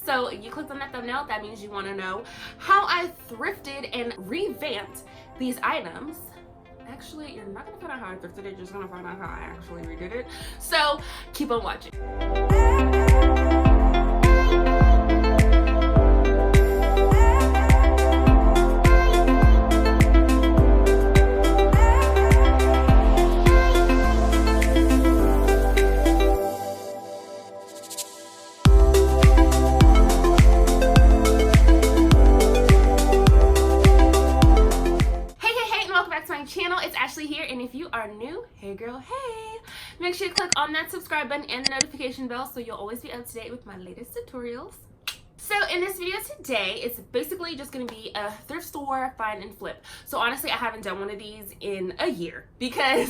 So you clicked on that thumbnail, that means you want to know how I thrifted and revamped these items. Actually, you're not going to find out how I thrifted it, you're just going to find out how I actually redid it. So keep on watching. Channel, it's Ashley here, and if you are new, hey girl, hey, make sure you click on that subscribe button and the notification bell so you'll always be up to date with my latest tutorials. So in this video today, it's basically just going to be a thrift store find and flip. So honestly, I haven't done one of these in a year because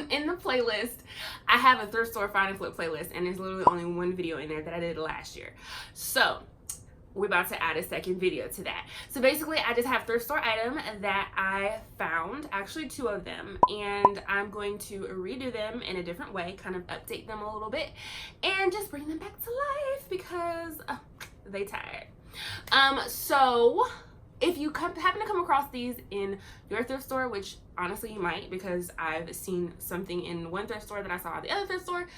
in the playlist I have a thrift store find and flip playlist, and there's literally only one video in there that I did last year. So we're about to add a second video to that. So basically, I just have thrift store item that I found, actually 2 of them, and I'm going to redo them in a different way, kind of update them a little bit, and just bring them back to life because they tired. So if you happen to come across these in your thrift store, which honestly you might, because I've seen something in one thrift store that I saw at the other thrift store,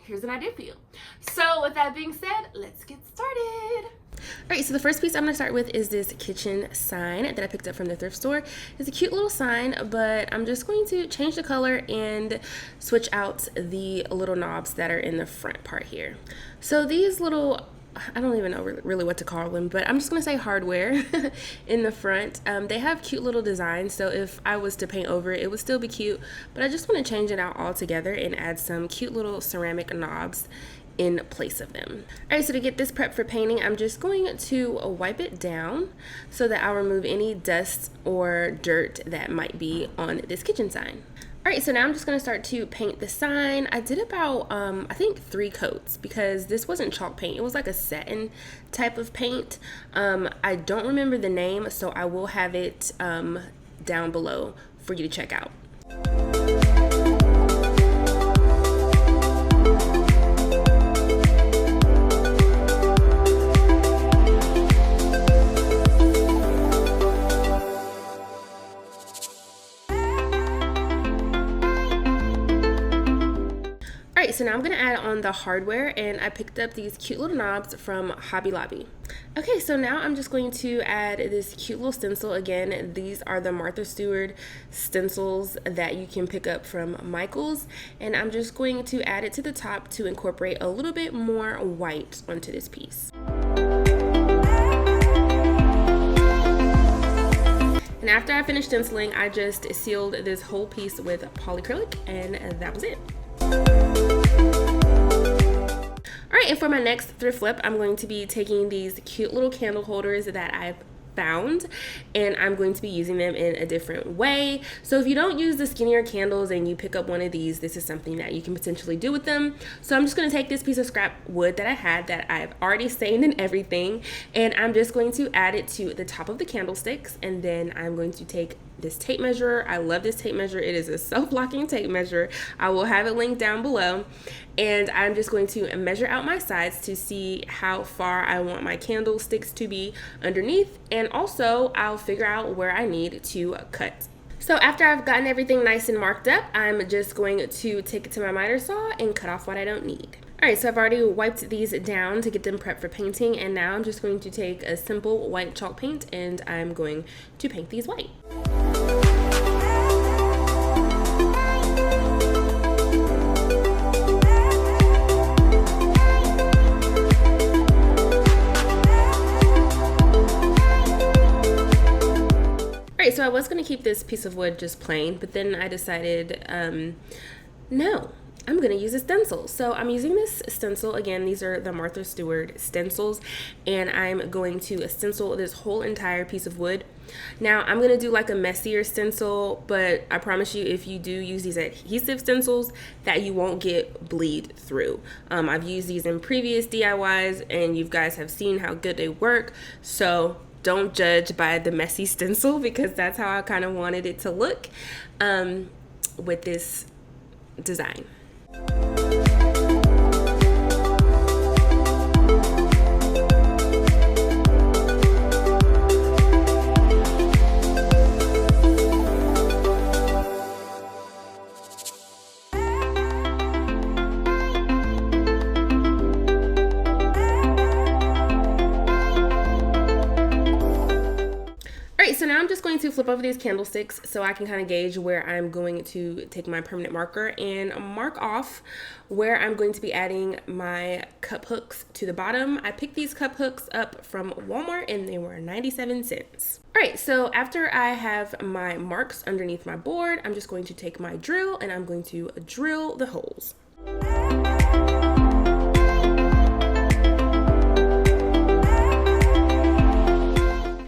here's an idea for you. So with that being said, let's get started. All right, so the first piece I'm gonna start with is this kitchen sign that I picked up from the thrift store. It's a cute little sign, but I'm just going to change the color and switch out the little knobs that are in the front part here. So these little, I don't even know really what to call them, but I'm just gonna say hardware in the front. They have cute little designs, so if I was to paint over it, it would still be cute, but I just want to change it out altogether and add some cute little ceramic knobs in place of them. All right, so to get this prep for painting, I'm just going to wipe it down so that I'll remove any dust or dirt that might be on this kitchen sign. All right, so now I'm just gonna start to paint the sign. I did about, I think 3 coats because this wasn't chalk paint. It was like a satin type of paint. I don't remember the name, so I will have it down below for you to check out. So now I'm gonna add on the hardware, and I picked up these cute little knobs from Hobby Lobby. Okay, so now I'm just going to add this cute little stencil. Again, these are the Martha Stewart stencils that you can pick up from Michael's, and I'm just going to add it to the top to incorporate a little bit more white onto this piece. And after I finished stenciling, I just sealed this whole piece with polyacrylic, and that was it. Alright, and for my next thrift flip, I'm going to be taking these cute little candle holders that I've found, and I'm going to be using them in a different way. So if you don't use the skinnier candles and you pick up one of these, this is something that you can potentially do with them. So I'm just going to take this piece of scrap wood that I had that I've already stained and everything, and I'm just going to add it to the top of the candlesticks, and then I'm going to take this tape measure. I love this tape measure. It is a self-locking tape measure. I will have it linked down below, and I'm just going to measure out my sides to see how far I want my candlesticks to be underneath, and also I'll figure out where I need to cut. So after I've gotten everything nice and marked up, I'm just going to take it to my miter saw and cut off what I don't need. Alright, so I've already wiped these down to get them prepped for painting, and now I'm just going to take a simple white chalk paint and I'm going to paint these white. Alright, so I was going to keep this piece of wood just plain, but then I decided, no. I'm going to use a stencil. So I'm using this stencil. Again, these are the Martha Stewart stencils, and I'm going to stencil this whole entire piece of wood. Now I'm going to do like a messier stencil, but I promise you, if you do use these adhesive stencils, that you won't get bleed through. I've used these in previous DIYs, and you guys have seen how good they work. So don't judge by the messy stencil, because that's how I kind of wanted it to look with this design. I'm just going to flip over these candlesticks so I can kind of gauge where I'm going to take my permanent marker and mark off where I'm going to be adding my cup hooks to the bottom. I picked these cup hooks up from Walmart and they were 97 cents. All right, so after I have my marks underneath my board, I'm just going to take my drill and I'm going to drill the holes.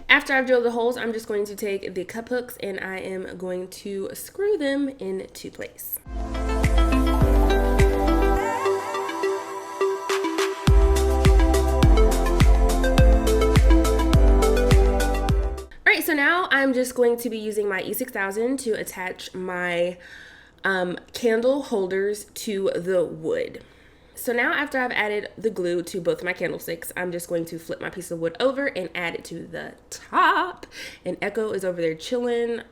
After I've drilled the holes, I'm just going to take the cup hooks and I am going to screw them into place. Alright, so now I'm just going to be using my E6000 to attach my candle holders to the wood. So now after I've added the glue to both my candlesticks, I'm just going to flip my piece of wood over and add it to the top. And Echo is over there chilling.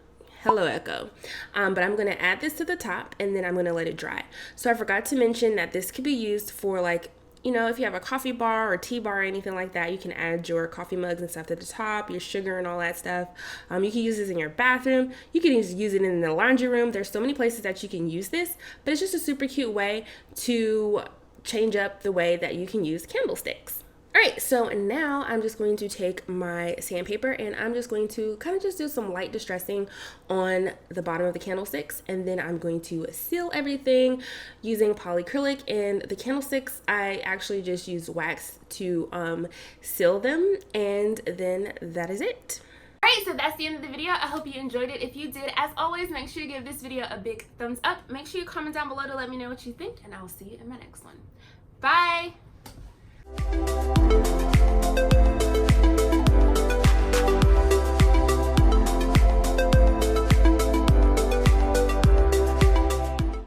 Hello, Echo. But I'm going to add this to the top and then I'm going to let it dry. So I forgot to mention that this could be used for, like, you know, if you have a coffee bar or tea bar or anything like that, you can add your coffee mugs and stuff to the top, your sugar and all that stuff. You can use this in your bathroom. You can use it in the laundry room. There's so many places that you can use this, but it's just a super cute way to change up the way that you can use candlesticks. All right, so now I'm just going to take my sandpaper and I'm just going to kind of just do some light distressing on the bottom of the candlesticks, and then I'm going to seal everything using polyacrylic. And the candlesticks, I actually just use wax to seal them, and then that is it. Alright, so that's the end of the video. I hope you enjoyed it. If you did, as always, make sure you give this video a big thumbs up. Make sure you comment down below to let me know what you think, and I will see you in my next one. Bye!